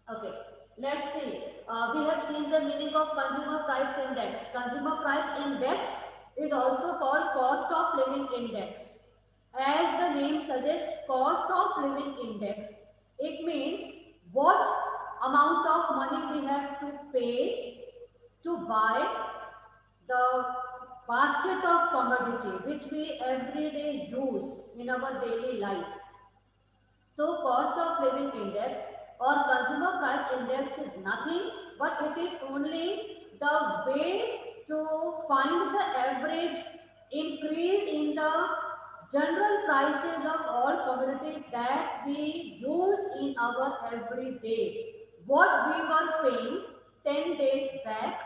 Okay, let's see. We have seen the meaning of consumer price index. Consumer price index is also called cost of living index. As the name suggests, cost of living index, it means what amount of money we have to pay to buy the basket of commodity which we everyday use in our daily life. So cost of living index or consumer price index is nothing but it is only the way to find the average increase in the general prices of all commodities that we use in our everyday. What we were paying 10 days back,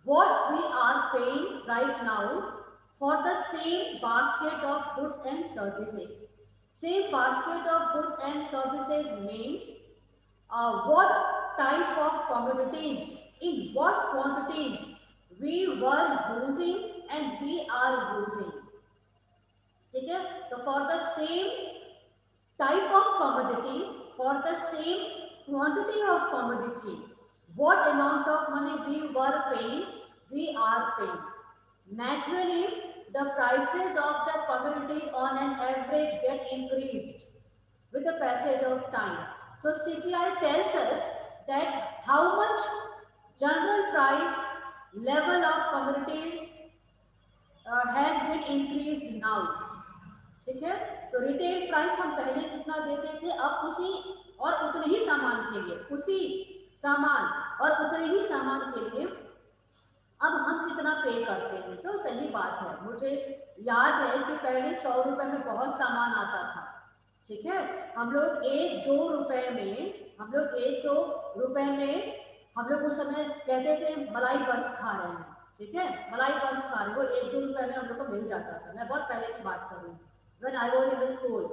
what we are paying right now for the same basket of goods and services. Same basket of goods and services means what type of commodities, in what quantities we were using and we are using. ठीक है, तो for the same type of commodity, for the same quantity of commodity, what amount of money we were paying, we are paying. Naturally, the prices of the commodities on an average get increased with the passage of time. So CPI tells us that how much general price level of commodities has been increased now. ठीक है, तो retail price हम पहले कितना देते थे, अब उसी और उतने ही सामान के लिए, उसी सामान और उतने ही सामान के लिए अब हम कितना पे करते हैं। तो सही बात है, मुझे याद है कि पहले 100 रुपए में बहुत सामान आता था। ठीक है, हम लोग 1-2 रुपए में, हम लोग 1-2 रुपए में हम लोग उस समय कहते थे मलाई बर्फ खा रहे हैं। ठीक है, मलाई बर्फ खा रहे, वो 1-2 रुपए में हम लोग को मिल जाता था। मैं बहुत पहले की बात कर रही हूँ, when I was in the school.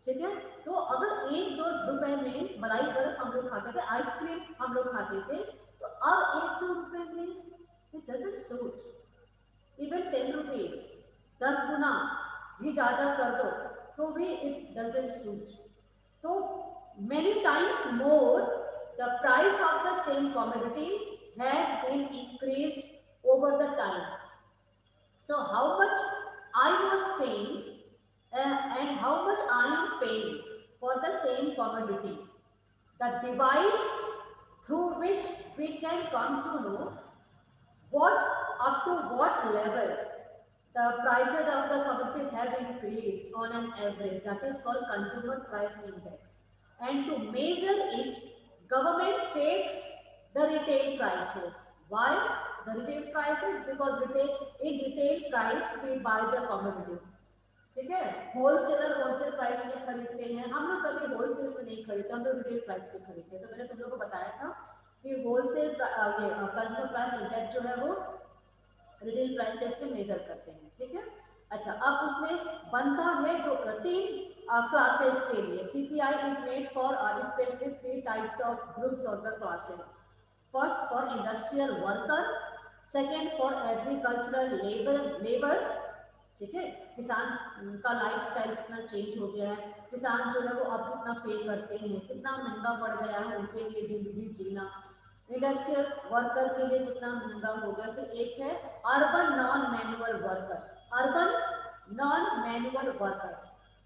ठीक है, तो अगर 1-2 रुपए में मलाई बर्फ हम लोग खाते थे, आइसक्रीम हम लोग खाते थे, तो अब 1-2 रुपए में it doesn't suit. Even 10 rupees, 10 गुना भी ज़्यादा कर दो तो भी it doesn't suit. So many times more the price of the same commodity has been increased over the time. So how much I was paying and how much I am paying for the same commodity, the device through which we can come to know what up to what level the prices of the commodities have increased on an average, that is called consumer price index. And to measure it, government takes the retail prices. Why the retail prices? Because in retail price we buy the commodities. ठीक है, wholesaler wholesale price में खरीदते हैं, हम लोग कभी wholesale में नहीं खरीदते, हम लोग रिटेल प्राइस पे खरीदते हैं। तो मैंने तुम लोग को बताया था कि होलसेल ये कंज्यूमर प्राइस इंडेक्स जो है वो रिटेल प्राइसेस पे मेजर करते हैं। ठीक है, अच्छा, अब उसमें बनता है दो तीन क्लासेस के लिए। CPI is made for specific 3 types of groups of the classes. First for industrial worker, second for agricultural labour. ठीक है, किसान का लाइफ स्टाइल कितना चेंज हो गया है, किसान जो है वो अब कितना पे करते हैं, कितना महंगा बढ़ गया है उनके लिए जिंदगी जीना। इंडस्ट्रियल वर्कर के लिए कितना महंगा हो गया। फिर एक है urban non manual worker, urban non manual worker,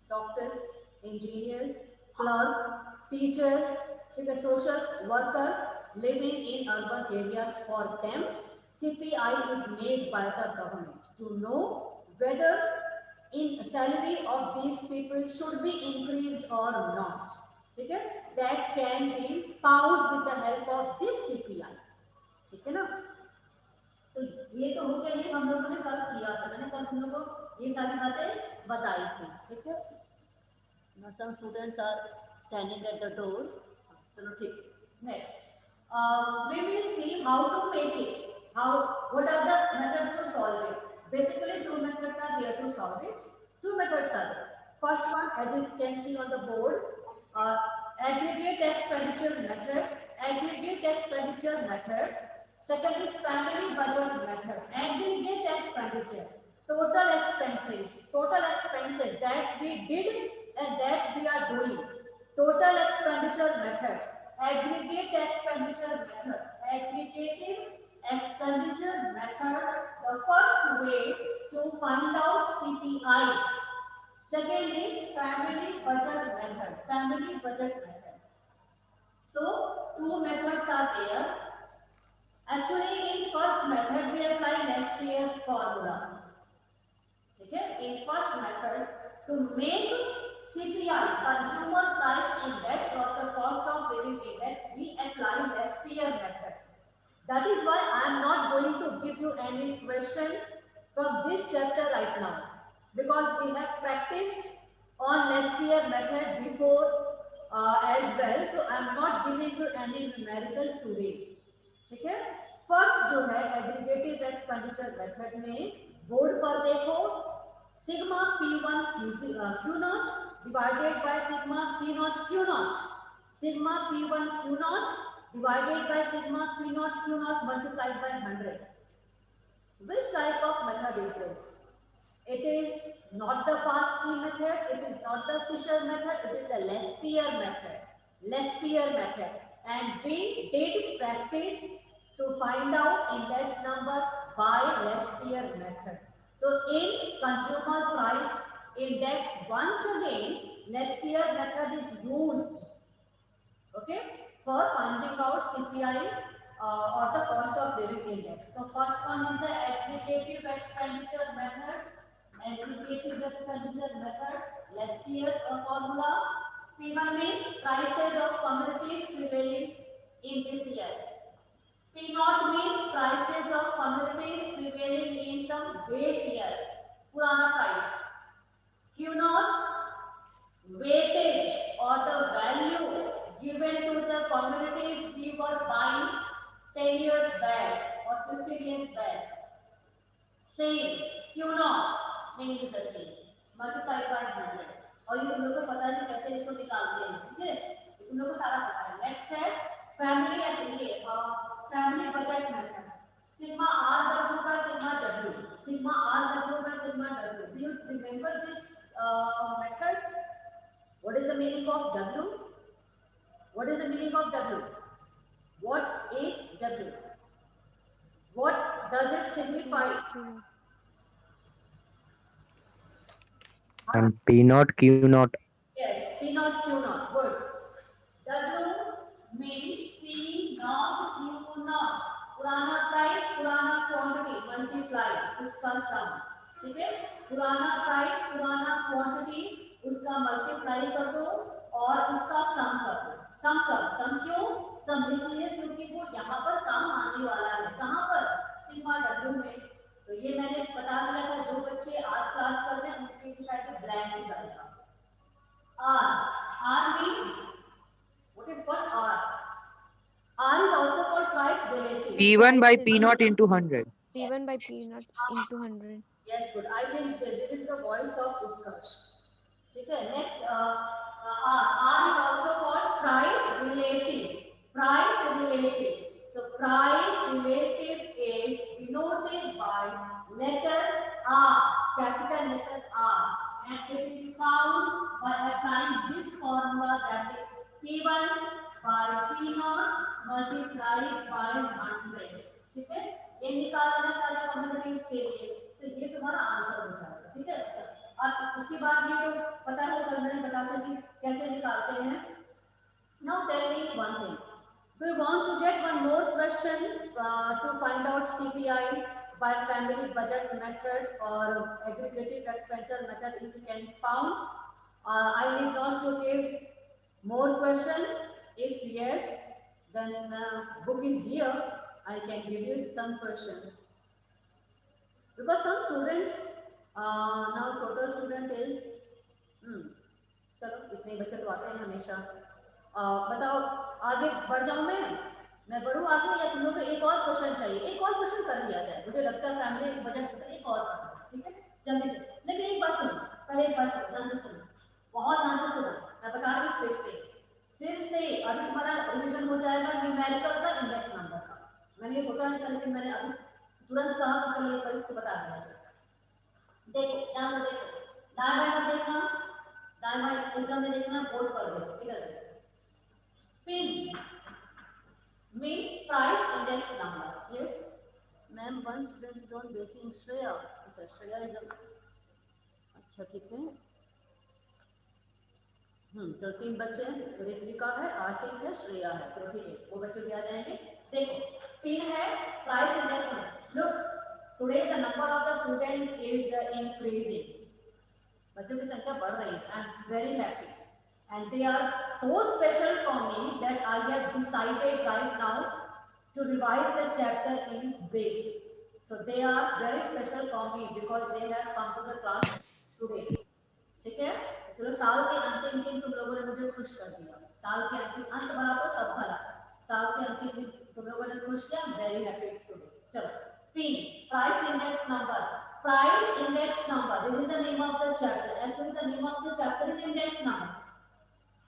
doctors, engineers, clerk, teachers, ठीक है, social worker living in urban areas. For them CPI is made by the government to know whether in salary of these people should be increased or not. ठीक है, that can be found with the help of this CPI. ठीक है ना, तो ये तो हो गया, ये हम लोगों ने कल किया था, मैंने कल तुम लोगों को ये सारी बातें बताई थी। ठीक है, some students are standing at the door. चलो ठीक, next we will see how to make it, how, what are the methods to solve it. Basically 2 methods are there to solve it. 2 methods are there. First one, as you can see on the board, uh, aggregate expenditure method, aggregate expenditure method. Second is family budget method. Aggregate expenditure, total expenses that we did and that we are doing, total expenditure method. aggregate expenditure method. Aggregative expenditure method, the first way to find out CPI. Second is family budget method. Family budget method. So two methods are there. Actually, in first method we apply Napier formula. Okay, in first method, to make CPI, consumer price index, or the cost of living index, we apply Napier method. That is why I am not going to give you any question from this chapter right now, because we have practiced on Napier method before as well. So I am not giving you any numerical today. ठीक है, first जो है aggregative expenditure method में board पर देखो, sigma P1 Q not divided by sigma P not Q not, sigma P1 Q not divided by sigma P naught Q naught multiplied by 100. Which type of method is this? It is not the Paskey method, it is not the Fisher method, it is the Napier method. Napier method. And we did practice to find out index number by Napier method. So in consumer price index, once again, Napier method is used. Okay, for finding out CPI or the cost of living index. So first one is the aggregative expenditure method. Aggregative expenditure method, Napier formula. P1 means prices of commodities prevailing in this year. P naught means prices of commodities prevailing in some base year, purana price. Q naught, weightage or the value given to the commodities we were buying 10 years back or 15 years back. Same, Q naught, meaning is the same, multiplied by 100. और ये तुम लोग को पता है कैसे इसको निकालते हैं, ठीक है, तुम लोग को सारा पता है. नेक्स्ट है family family budget method. Sigma R W by sigma W, sigma R W by sigma W. Do you remember this method? What is the meaning of W? What is the meaning of W? What is W? What does it signify? And P naught Q naught. Yes, P naught Q naught. Good. W means P naught Q naught. पुराना price, पुराना quantity multiply उसका सम. ठीक है, पुराना price, पुराना quantity, उसका multiply कर दो और उसका सम कर दो. सम क्यों? सम इसलिए क्योंकि वो यहाँ पर काम आने वाला है. कहाँ पर? सिग्मा डब्ल्यू में. तो ये मैंने बता दिया था, जो बच्चे आज क्लास कर रहे हैं उनके शायद ब्लैंक हो जाएगा. R means, what is called R? R is also called price relative. P1 by P naught into 100. P1 by P naught into 100. Yes, good. I think this is the voice of Utkarsh. ठीक है, next R is also called price relative. Price relative. So price relative is denoted by letter R, capital letter R, and it is found by applying this formula, that is P1 by P naught multiplied by 100. ठीक है, ये निकालना है सारे communities के लिए, तो ये तुम्हारा आंसर हो जाएगा. ठीक है, और उसके बाद ये तो पता है, कल मैंने बताया कि कैसे निकालते हैं. Now tell me one thing. Do you want to get one more question to find out CPI by family budget method or aggregative expenditure method? If you can found, I need not to give more question. If yes, then book is here. I can give you some question. Because some students now total student is चलो इतने बच्चे तो आते हैं हमेशा. बताओ आगे बढ़ जाऊं मैं बढ़ूं आगे, या तुम लोग को एक और क्वेश्चन चाहिए? एक और क्वेश्चन कर लिया जाए, मुझे लगता है फैमिली बजट एक और कर. ठीक है, जल्दी से. लेकिन एक बात सुनो, पहले एक बात सुनो, ध्यान से सुनो, बहुत ध्यान से सुनो. मैं बता रही हूँ फिर से अभी तुम्हारा रिविजन हो जाएगा न्यूमेरिकल का, इंडेक्स नंबर का. मैंने ये सोचा नहीं था, लेकिन मैंने अभी तुरंत कहा कि चलो एक बार इसको बता दिया जाए. देखो ध्यान से देखो, दाएं बाएं मत देखना, दाएं बाएं एकदम में देखना, बोर्ड पर देखो. इधर pin index number. Yes, ma'am, one student is on waiting. Shreya. Okay, Shreya is a. अच्छा ठीक है. तो 3 बच्चे हैं. ऋत्विका है, आसिफ है, श्रेया है. तो ठीक है, वो बच्चे भी आ जाएंगे. देखो, 3 है प्राइस इंडेक्स में. Look, today the number of the student is increasing. बच्चों की संख्या बढ़ रही है. I am very happy and they are so special for me that I have decided right now to revise the chapter in brief. So they are very special for me because they have come to the class today. ठीक है. चलो, साल के अंतिम दिन तुम लोगों ने मुझे खुश कर दिया. साल के अंतिम अंत भला तो सब भला. साल के अंतिम दिन तुम लोगों ने खुश किया. Very happy today. चलो, P, price index number. Price index number, this is the name of the chapter. Actually the name of the chapter is index number.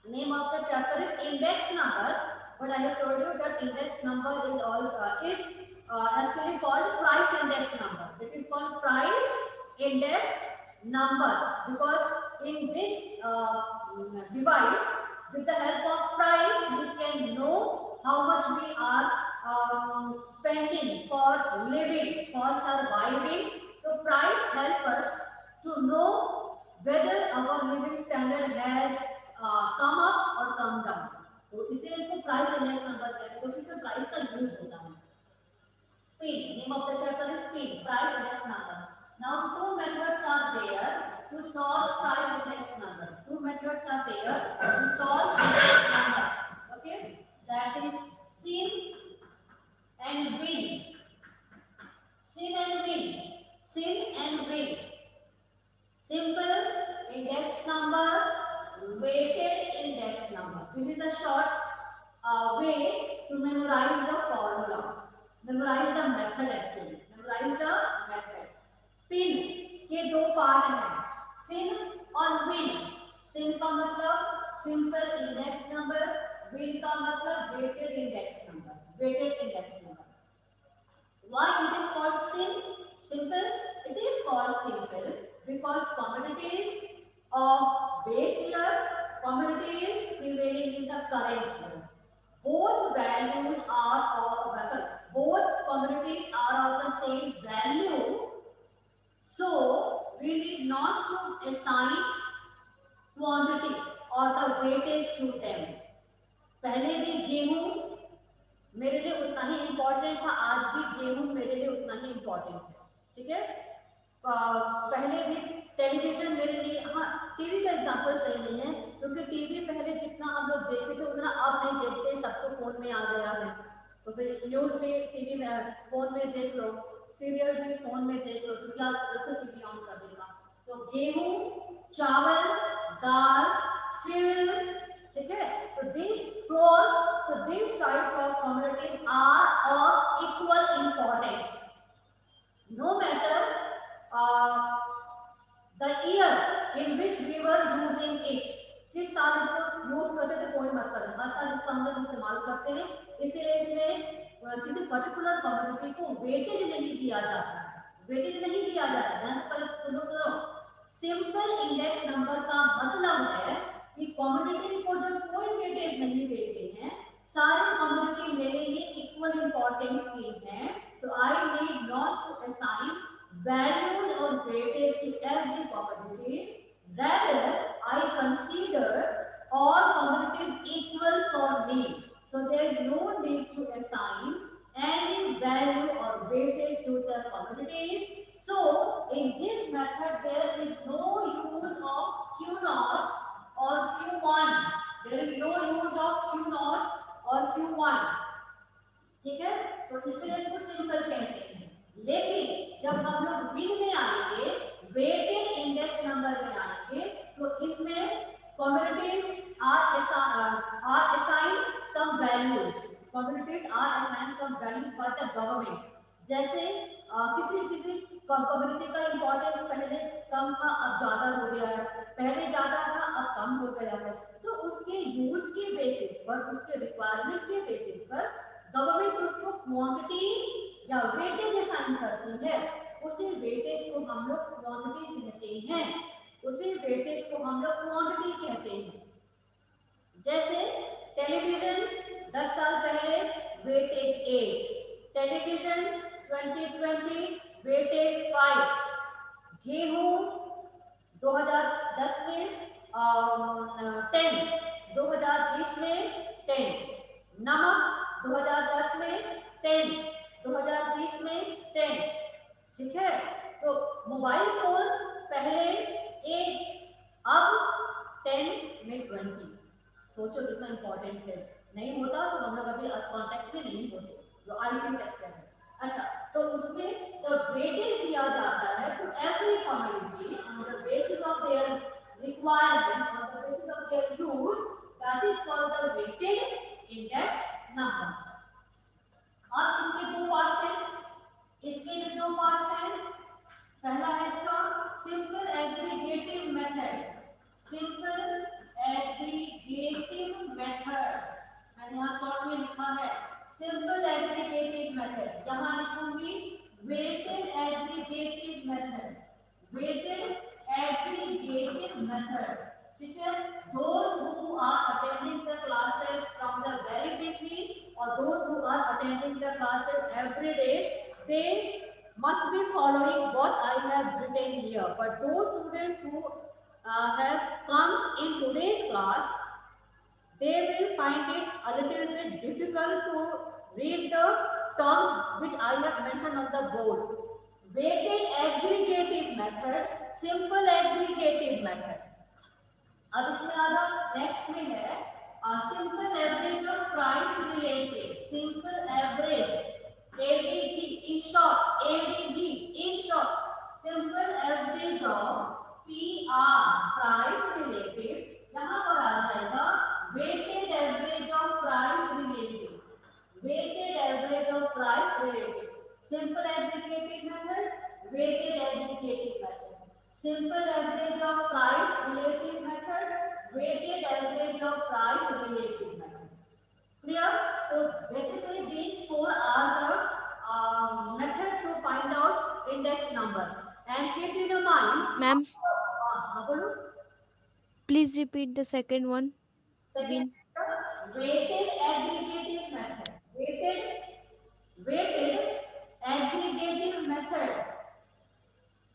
Name of the chapter is index number, but I have told you that index number is also actually called price index number. It is called price index number because in this device, with the help of price, we can know how much we are spending for living, for surviving. So price help us to know whether our living standard has come up or come down. तो इसलिए इसको price index number कहते हैं क्योंकि इसमें price का use होता है. P, name of the chapter is P, price index number. Now 2 methods are there to solve price index number. 2 methods are there to solve index number. Okay, that is sin and win. Sin and win. Sin and win. Simple index number, weighted index number. This is a short way to memorize the formula. Memorize the method actually. Memorize the method. Pin के 2 part हैं. Sin और win. Sin का मतलब simple index number. Win का मतलब weighted index number. Weighted index number. Why it is called sin? Simple. It is called simple because commodities of base year, commodities prevailing in the current year, both values are both commodities are of the same value, so we need not to assign quantity or the weightage to them. पहले भी गेहूं मेरे लिए उतना ही important था, आज भी गेहूं मेरे लिए उतना ही इम्पोर्टेंट है. ठीक है. पहले भी टेलीविजन मेरे लिए, हाँ टीवी का एग्जांपल सही नहीं है क्योंकि टीवी पहले जितना हम लोग देखते थे उतना अब नहीं देखते. सबको फोन में आ गया है. तो फिर न्यूज़ भी टीवी में फोन में देख लो, सीरियल भी फोन में देख लो. तो क्या टीवी ऑन कर देगा. तो गेहूं, चावल, दाल, फ्यूल. ठीक है. तो these type of commodities are of equal importance no matter the year in which we were using it. किस साल इसको यूज करते थे कोई मतलब नहीं, हर साल इसका हम लोग इस्तेमाल करते हैं. इसलिए इसमें किसी पर्टिकुलर कमोडिटी को वेटेज नहीं दिया जाता है. वेटेज नहीं दिया जाता है. पहले सुनो, सिंपल इंडेक्स नंबर का मतलब है कि कमोडिटी को जब कोई वेटेज नहीं देते हैं, सारे कमोडिटी मेरे लिए इक्वल इंपॉर्टेंस की हैं, तो I need not to assign values or weightage to every commodity. Rather, I consider all commodities equal for me. So there is no need to assign any value or weightage to the commodities. So in this method, there is no use of Q0 or Q1. There is no use of Q0 or Q1. ठीक है. तो इसलिए इसको simple कहते हैं. लेकिन जब हम लोग विन में आएंगे, वेटेड इंडेक्स नंबर में आएंगे, तो इसमें commodities are assigned some values. Commodities are assigned some values by the government. जैसे किसी कम्युनिटी का इंपॉर्टेंस पहले कम था, अब ज्यादा हो गया है. पहले ज्यादा था, अब कम हो गया है. तो उसके यूज के बेसिस पर, उसके रिक्वायरमेंट के बेसिस पर गवर्नमेंट उसको क्वांटिटी या वेटेज असाइन करती है. उसी वेटेज को हम लोग क्वांटिटी कहते हैं. उसी वेटेज को हम लोग क्वांटिटी कहते हैं. जैसे टेलीविजन 10 साल पहले वेटेज 8, टेलीविजन 2020 वेटेज 5, गेहूं 2010 में 10, 2020 में 10, नमक 2010 में 10, 2020 में 10। ठीक है, तो मोबाइल फोन पहले 8, अब 10 में 20। सोचो कितना इंपॉर्टेंट है, नहीं होता तो हम लोग अभी कॉन्टेक्ट में नहीं होते, जो आईटी सेक्टर है। अच्छा, तो उसमें तो वेटेज दिया जाता है to every community on the basis of their requirement, on the basis of their use, that is called the weighted index number. अब इसके दो पार्ट हैं, इसके भी दो पार्ट हैं। पहला है इसका simple aggregative method, simple aggregative method, मैंने यहाँ शॉर्ट में लिखा है सिंपल एग्रीगेटिव मेथड, यहाँ लिखूंगी weighted aggregative method, weighted aggregative method. ठीक है, those who are attending the classes from the very beginning or those who are attending the classes every day, they must be following what I have written here. But those students who have come in today's class, they will find it a little bit difficult to read the terms which I have mentioned on the board. Weighted aggregative method, simple aggregative method. अब इसमें आ जाओ, next में है simple average of price related, simple average AVG in short, AVG in short, simple average of PR price related. यहाँ पर आ जाएगा weighted average of price related, weighted average of price related, simple aggregative method, weighted aggregative method, simple average of price relative method, weighted average of price relative method. Clear? So basically these four are the method to find out index number. And keep in mind, Ma'am, bolo. please repeat the second one. Second, weighted aggregative method, weighted aggregative method.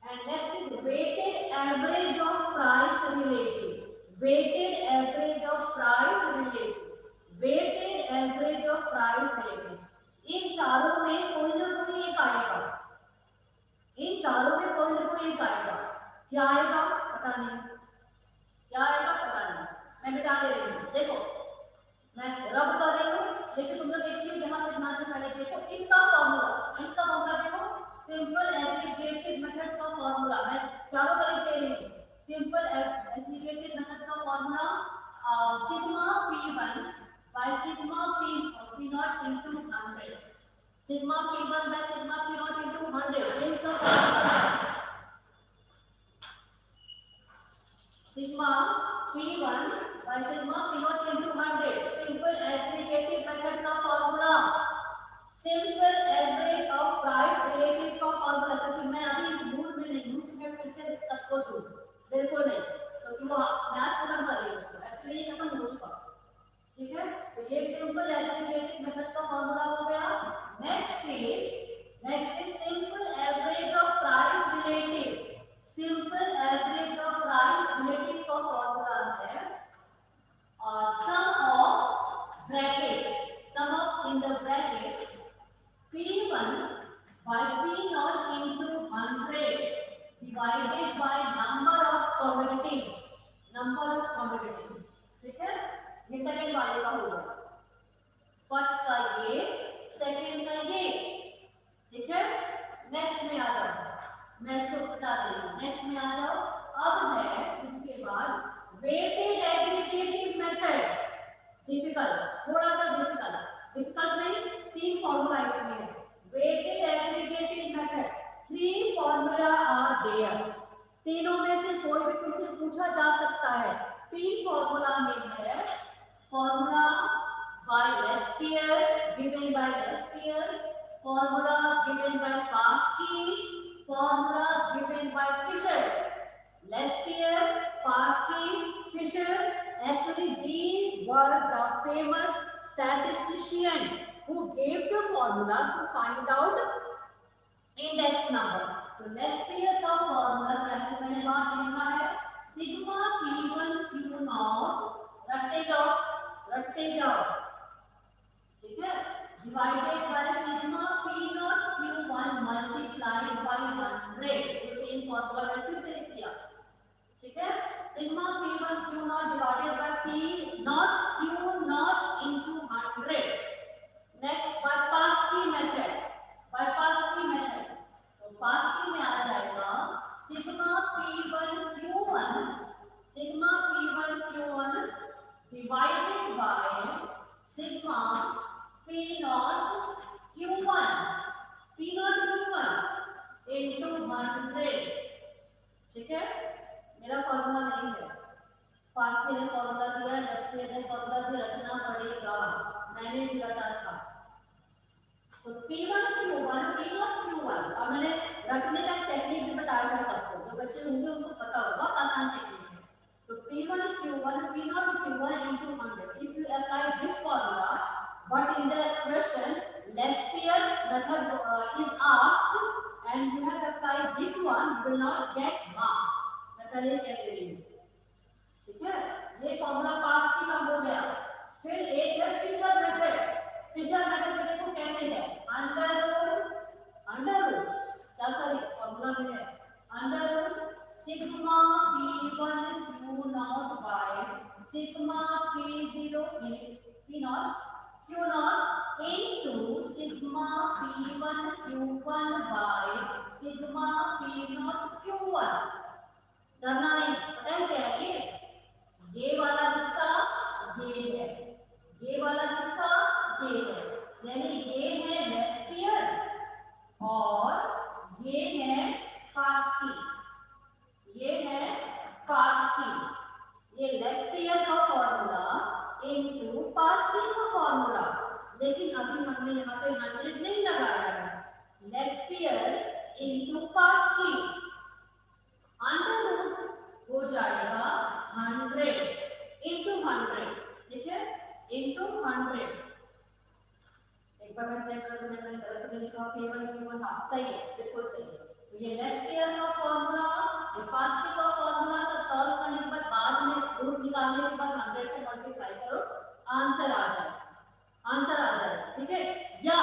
And next is weighted average of price relative, weighted average of price relative, weighted average of price relative. इन चारों में कोई ना कोई एक आएगा, इन चारों में कोई ना कोई एक आएगा। क्या आएगा पता नहीं, क्या आएगा पता नहीं, मैं मिटा दे रही हूँ। देखो मैं रब कर रही हूँ, लेकिन तुम लोग एक चीज यहाँ पे ध्यान से पहले देखो, इसका फॉर्मूला देखो, सिंपल एग्रीगेटिव मेथड का फॉर्मूला मैं चारों का लिख दे रही हूँ। सिंपल एग्रीगेटिव मेथड का formula sigma p1 by sigma p0 into 100, sigma p1 by sigma p0 into 100, ये इसका फॉर्मूला है। Sigma p1 by sigma p0 into 100, simple aggregative method का formula, simple average of price relative का formula. क्योंकि मैं अभी इस मूड में नहीं हूँ कि मैं फिर से सबको दूँ, बिल्कुल नहीं, क्योंकि वो मैच खत्म कर रही है उसको, एक्चुअली ये खत्म हो चुका। ठीक है, तो ये सिंपल एग्रीगेटिव मेथड का फॉर्मूला हो गया। Next is simple average of price relative, simple average of price relative का फॉर्मूला है sum of bracket, sum of in the bracket P1 by P0 into 100 divided by number of commodities, number of commodities। ठीक है, ये second वाले का होगा, first का ये, सेकंड का ये। ठीक है, नेक्स्ट में आ जाओ, मैं इसको बता रही हूँ, नेक्स्ट में आ जाओ। अब है इसके बाद वेटेड एग्रीगेटिव मेथड, डिफिकल्ट, थोड़ा सा डिफिकल्ट नहीं, तीन फॉर्मूला इसमें है। Weighted aggregative method, 3 formula are there, तीनों में से कोई भी तुमसे पूछा जा सकता है। 3 फॉर्मूला में है formula by Laspeyres, given by Laspeyres, formula given by Paasche, formula given by Fisher. Laspeyres, Paasche, Fisher, actually these were the famous statistician who gave the formula to find out index number. तो Laspeyres का formula कैसे मैंने बात लिखा है, sigma p1 q not रटते जाओ, ठीक है, divided by sigma p not q1 multiplied by 100। ये सेम फॉर्मूला मैंने फिर से लिख दिया, ठीक है, sigma p1 q not divided by p not q not into 100। Next bypass की मेथड, तो पास की में आ जाएगा sigma p1 q1 divided by sigma p not q1 into 100, ठीक है। मेरा फॉर्मूला नहीं है, पास के ने फॉर्मूला दिया, लेस्पियर ने फॉर्मूला भी रखना पड़ेगा, मैंने भी रखा था। तो P1 Q1 और मैंने रखने का टेक्निक भी बताया था सबको, जो बच्चे होंगे उनको पता होगा, आसान टेक्निक है। तो P1 Q1 into 100, if you apply this formula but in the question Lespier method is asked and you have applied this one, you will not get marks, मैं पहले ही कह रही हूँ, ठीक है। ये फॉर्मूला पास की का हो गया। फिर एक है फिशर मेथड देखो कैसे है, अंडर रूट क्या करें, फॉर्मूला में है under root sigma p1 q not by sigma p0 p not q not into sigma p1 q1 by sigma p not q1। डरना नहीं, पता है क्या है ये वाला हिस्सा ये है, ये वाला हिस्सा ये है, यानी ये है लेस्पियर और ये है कास्की, ये लेस्पियर का फॉर्मूला इनटू कास्की का फॉर्मूला। लेकिन अभी हमने यहाँ पे 100 नहीं लगाया है, Laspeyres into Kaski under root हो जाएगा 100 इनटू 100, ठीक है, इनटू 100। एक बार मैं चेक कर दूं, मैंने गलत नहीं लिखा, P1 Q1 हाँ सही है, बिल्कुल सही है। तो ये लेस्पियर का फॉर्मूला, ये कास्की का फॉर्मूला सब सॉल्व करने के बाद में रूट निकालने के बाद 100 से मल्टीप्लाई करो, आंसर आ जाएगा, ठीक है। या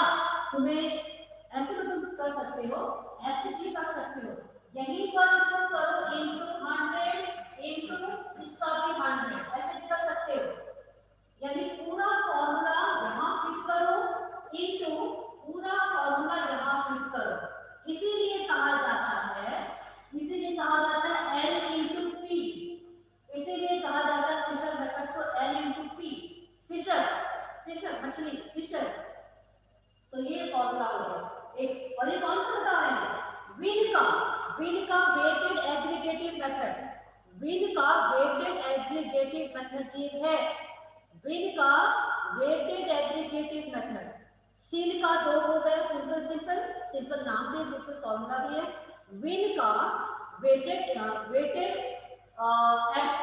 तुम्हें ऐसे तो तुम कर सकते हो, ऐसे भी कर सकते हो, यहीं पर इसको करो इनटू 100 इनटू इसका भी 100, ऐसे भी कर सकते हो, यानी पूरा फॉर्मूला यहाँ फिट करो इनटू पूरा फॉर्मूला यहाँ फिट करो। इसीलिए कहा जाता है L इनटू P, इसीलिए कहा जाता है फिशर मेथड को L इनटू P, फिशर मछली फिशर। तो ये फॉर्मूला हो गया एक, और ये कौन सा बता रहे हैं, विन का वेटेड एग्रीगेटिव मेथड, विन का वेटेड एग्रीगेटिव मेथड ये है, विन का वेटेड एग्रीगेटिव मेथड। सिन का दो हो गया, सिंपल नाम भी, सिंपल फॉर्मूला भी है। विन का वेटेड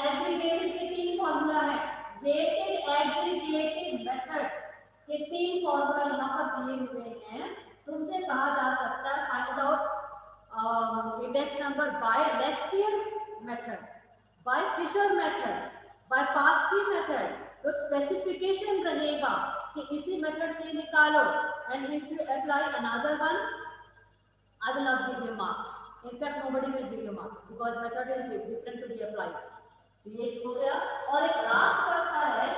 एग्रीगेटिव के 3 फॉर्मूला है, वेटेड एग्रीगेटिव मेथड के 3 फॉर्मूला यहाँ पर दिए हुए हैं। तुमसे कहा जा सकता है find out index number by Laspeyres method, by Fisher method, by Paasche method. तो स्पेसिफिकेशन रहेगा कि इसी मेथड से निकालो, and if you apply another one I will not give you marks. In fact, nobody will give you marks because method is different to be applied. ये हो गया। और एक लास्ट प्रश्न है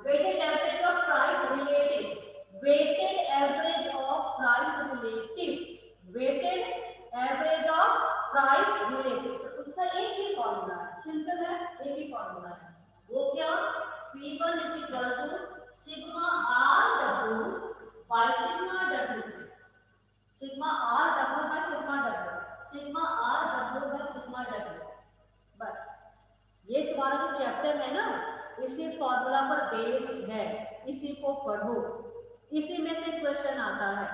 weighted average of price relative, weighted average of price relative। तो उसका एक ही फॉर्मूला है, सिंपल है, एक ही फॉर्मूला है, वो क्या, P1 is equal to sigma RW by sigma W, sigma RW by sigma W, sigma RW by sigma W। बस ये तुम्हारा जो चैप्टर है ना, इसी फॉर्मूला पर बेस्ड है, इसी को पढ़ो, इसी में से क्वेश्चन आता है,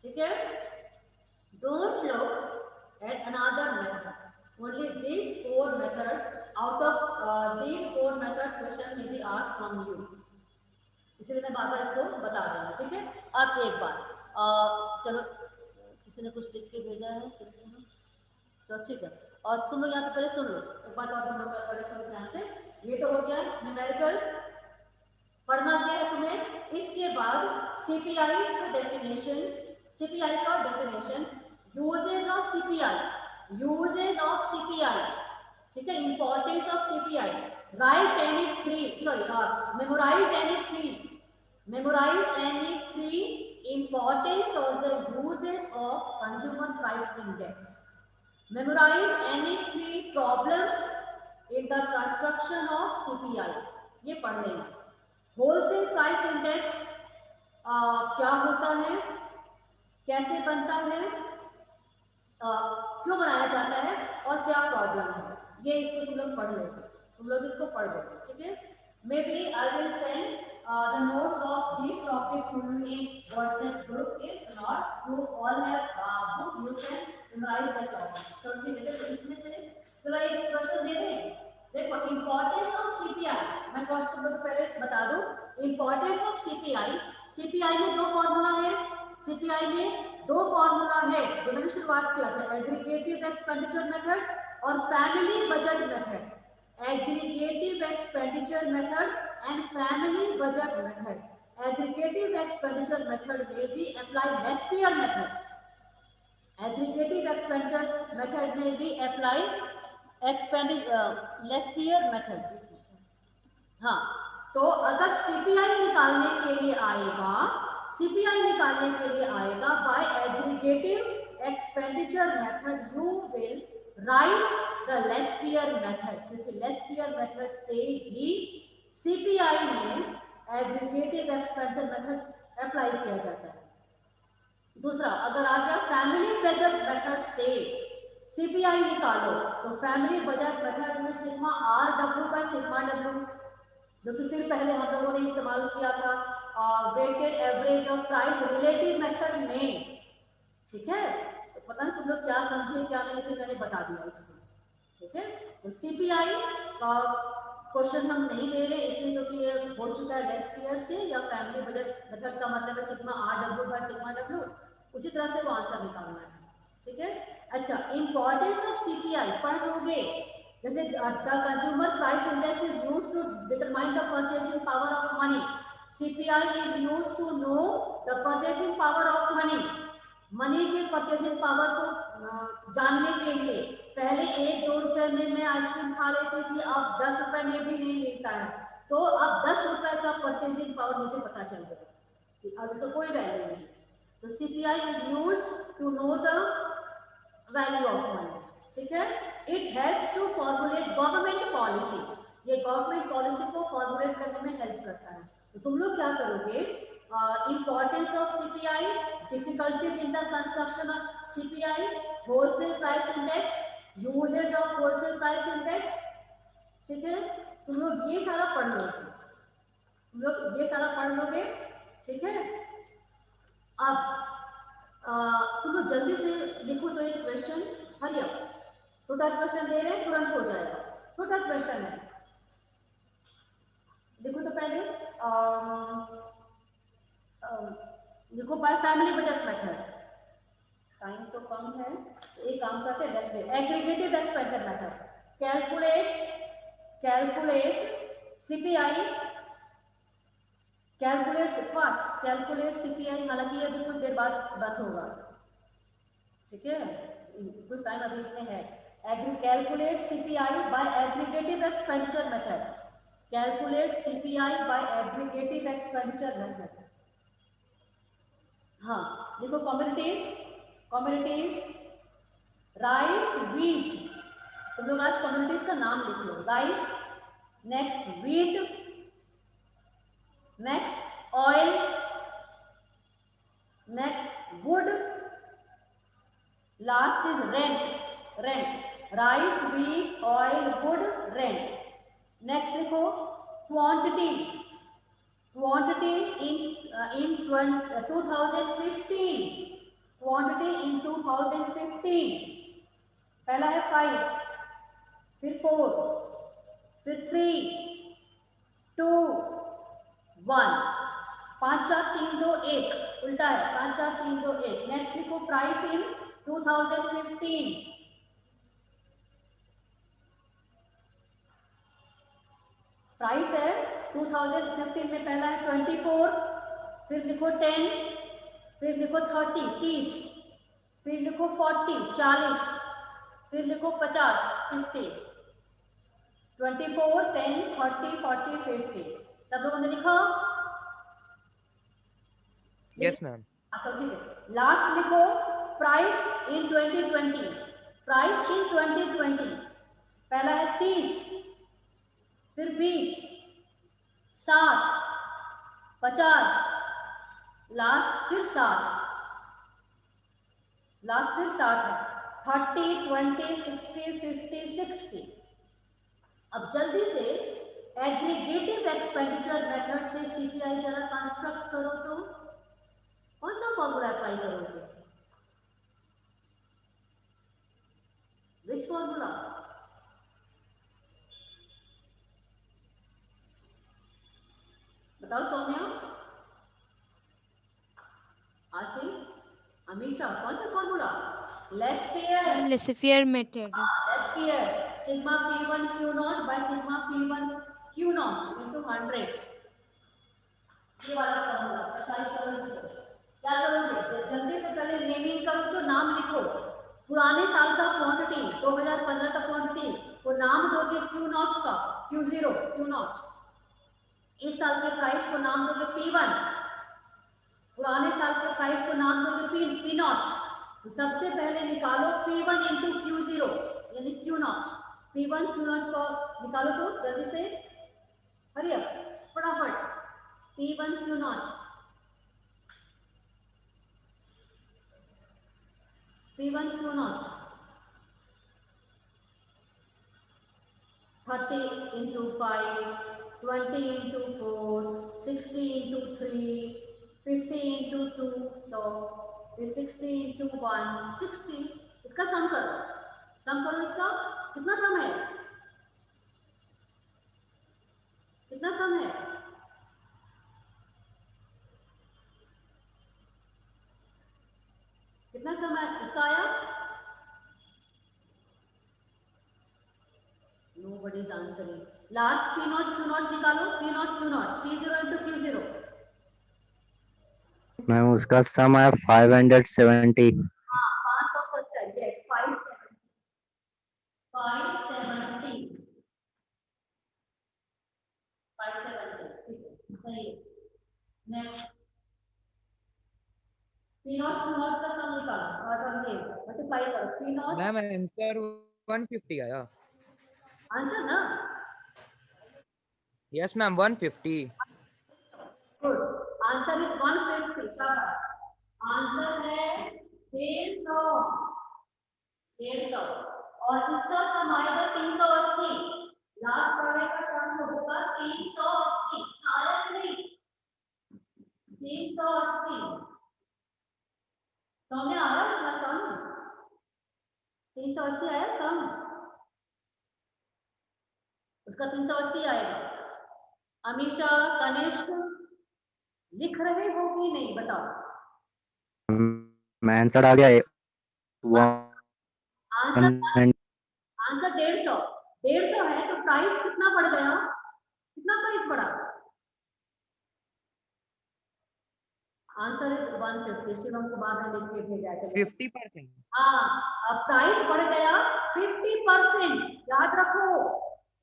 ठीक है। Don't look at another method, Only these four methods, out of these four method question may be asked from you. इसलिए मैं बार बार इसको बता रही हूँ, ठीक है। अब एक बार चलो, किसी ने कुछ लिख के भेजा है तो ठीक है। और तुम लोग यहाँ पे पहले सुन लो एक बात, और तुम लोग पहले सुनो ध्यान से। ये तो हो गया न्यूमेरिकल, पढ़ना क्या है तुम्हें। इसके बाद सीपीआई का डेफिनेशन, सीपीआई का definition, uses of CPI, uses of CPI, ठीक है, importance of CPI, right any three, sorry memorize any three, memorize any three importance of the uses of consumer price index, memorize any three problems in the construction of CPI, ये पढ़ लेना। Wholesale price index क्या होता है, कैसे बनता है, क्यों बनाया जाता है और क्या प्रॉब्लम है, ये इसको तुम लोग पढ़ लो, तुम लोग इसको पढ़ लो, ठीक है। Maybe I will send the notes of this topic to you in WhatsApp group. If not, you all have book, you can memorize the topic. So ठीक है, तो इसमें से चलो एक क्वेश्चन दे दें। देखो इंपॉर्टेंस ऑफ सीपीआई, मैं तुम लोग पहले बता दूं इंपॉर्टेंस ऑफ सीपीआई। सीपीआई में दो फॉर्मूला है, सीपीआई में दो फॉर्मूला है जो मैंने शुरुआत किया था, एग्रीगेटिव एक्सपेंडिचर मेथड और family budget method. Aggregative expenditure method and family budget method. Aggregative expenditure method may be applied less year method. Aggregative expenditure method may be applied less year method. हाँ, तो अगर CPI निकालने के लिए आएगा, CPI निकालने के लिए आएगा by aggregative expenditure method, you will write the Laspeyres method, क्योंकि लेस पीयर मेथड से ही सीपीआई में एग्रीगेटिव एक्सपेंडिचर मेथड अप्लाई किया जाता है। दूसरा, अगर आ गया फैमिली बजट मेथड से सीपीआई निकालो, तो फैमिली बजट मेथड में sigma R W by sigma W, जो कि फिर पहले हम लोगों ने इस्तेमाल किया था weighted average of price relative method में, ठीक है। तो पता नहीं तुम लोग क्या समझे क्या नहीं, लेकिन मैंने बता दिया इसको, ठीक है। तो सीपीआई का क्वेश्चन हम नहीं दे रहे इसलिए क्योंकि ये हो चुका है लेस पीयर से, या फैमिली बजट मेथड का मतलब है sigma R W by sigma W, उसी तरह से वो आंसर निकालना है, ठीक है। अच्छा, इंपॉर्टेंस ऑफ सीपीआई पढ़ लोगे, जैसे the consumer price index is used to determine the purchasing power of money, CPI is used to know the purchasing power of money. Money के परचेसिंग पावर को जानने के लिए पहले 1-2 रुपए में मैं आइसक्रीम खा लेती थी, अब 10 रुपए में भी नहीं मिलता है, तो अब 10 रुपए का परचेसिंग पावर मुझे पता चल गया कि अब इसका कोई वैल्यू नहीं। तो CPI is used to know the value of money, ठीक है। It helps to formulate government policy, ये गवर्नमेंट पॉलिसी को फॉर्मुलेट करने में हेल्प करता है। तो तुम लोग क्या करोगे, importance of CPI, difficulties in the construction of CPI, wholesale price index, uses of wholesale price index, ठीक है। तुम लोग ये सारा पढ़ लोगे, तुम लोग ये सारा पढ़ लोगे, ठीक है। अब तुम लोग जल्दी से लिखो तो एक क्वेश्चन, हरी अप, छोटा क्वेश्चन दे रहे हैं तुरंत हो जाएगा, छोटा क्वेश्चन है, लिखो तो पहले देखो by family budget method, time तो कम है, एक काम करते हैं let's aggregative expenditure method, calculate CPI, calculate CPI, हालांकि ये भी कुछ देर बाद बंद होगा, ठीक है, कुछ टाइम अभी इसमें है। Calculate CPI by aggregative expenditure method, calculate CPI by aggregative expenditure method. हाँ देखो, कम्युनिटीज राइस व्हीट, तुम लोग आज कम्युनिटीज का नाम लिख लो, rice, next wheat, next oil, next wood, last is rent, rice wheat oil wood rent. Next लिखो क्वांटिटी in 2015, क्वांटिटी इन 2015, पहला है 5, फिर 4, फिर 3, 2, 1। 5 4 3 2 1 उल्टा है, 5 4 3 2 1। नेक्स्ट लिखो प्राइस इन 2015। प्राइस है 2015 में पहला है 24, फिर लिखो 10, फिर लिखो 30 30, फिर लिखो 40 40, फिर लिखो 50 50। 24 10 30 40 50। सब लोगों ने लिखा? Yes, ma'am. तो ठीक है, लास्ट लिखो प्राइस इन 2020। प्राइस इन 2020 पहला है 30, फिर 20, 60, 50, लास्ट फिर 60, लास्ट फिर 60 है। 30 20 60 50 60। अब जल्दी से एग्रीगेटिव एक्सपेंडिचर मेथड से सीपीआई जरा कंस्ट्रक्ट करो। तो कौन सा फॉर्मूला अप्लाई करोगे? Which formula? बताओ सौम्या, आसिफ, अमीशा, कौन सा formula? Laspeyres method. Laspeyres sigma P1 Q0 by sigma P1 Q0 into 100। ये वाला फॉर्मूला अप्लाई करो इसको। क्या करोगे? जल्दी से पहले नेमिंग करो, तो नाम लिखो। पुराने साल का क्वांटिटी 2015 का क्वांटिटी वो नाम दोगे Q0 का, Q0 Q0। इस साल के प्राइस को नाम दोगे P1, पुराने साल के प्राइस को नाम दोगे P0। तो सबसे पहले निकालो P1 इंटू Q0 यानी Q0। P1 Q0 को निकालो, तो जल्दी से, हरी अप, फटाफट। P1 Q0 P1 Q0 30 into 5, 20 into 4, 60 into 3, 50 into 2, so 60 into 1, 60। इसका सम करो, सम करो इसका। कितना सम है? कितना सम है? कितना सम है इसका आया? Nobody is answering. Last P0 Q0 निकालो, P0 Q0, P0 into Q0। Ma'am उसका सम आया 570। हाँ 570, yes 570, 570, 570, ठीक है, सही है। नेक्स्ट P0 Q0 का सम निकालो, और सम ये मल्टीप्लाई करो P0। Ma'am, answer 150 आया। आंसर ना? Yes, ma'am, 150. Good, answer is 150। शाबाश, आंसर है 150, 150। और इसका सम आएगा 380। लास्ट वाले का सम होगा 380। आया नहीं? 380 सौम्य आया ना सम? 380 आया सम? उसका 380 आएगा। अमीशा, कनिष्क, लिख रहे हो कि नहीं बताओ? मैं आंसर आ गया आंसर 190। आंसर 150। 150 है तो प्राइस कितना बढ़ गया? कितना प्राइस बढ़ा? Answer is 150। शिवम को बाद में लिख के भेजा है। 50%. हाँ, अब प्राइस बढ़ गया 50%। याद रखो,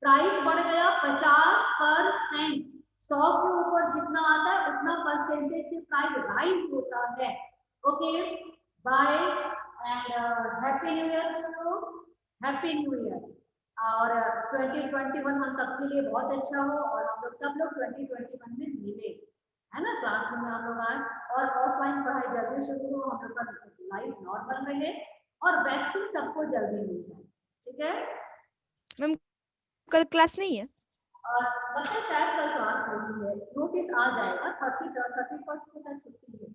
प्राइस बढ़ गया 50%। 100 के ऊपर जितना आता है उतना परसेंटेज से प्राइस राइज होता है। Okay, bye and happy new year. Happy new year. और 2021 हम सबके लिए बहुत अच्छा हो, और हम लोग सब लोग 2021 में मिले, है ना, क्लासरूम में हम लोग आए, और ऑफलाइन पढ़ाई जल्दी शुरू हो, हम लोग का लाइफ नॉर्मल रहे, और वैक्सीन सबको जल्दी मिल जाए। ठीक है? मैम कल क्लास नहीं है? और मतलब शायद कल क्लास नहीं है, नोटिस आ जाएगा 31st को शायद छुट्टी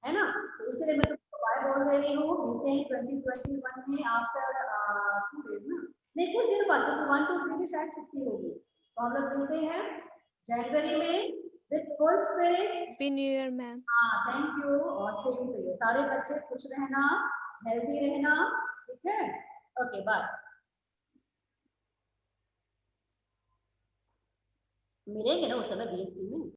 है ना? तो इसलिए मैं तुमको बाय बोल दे रही हूँ। मिलते हैं 2021 में आफ्टर 2 days ना। नहीं कुछ दिन बाद, क्योंकि 1 2 3 की शायद छुट्टी होगी, तो हम लोग मिलते हैं जनवरी में with full spirit. Happy new year ma'am. हाँ थैंक यू, और सेम टू यू। सारे बच्चे खुश रहना, हेल्दी रहना, ठीक है। Okay bye. मिलेंगे ना उस समय बीएसटी में।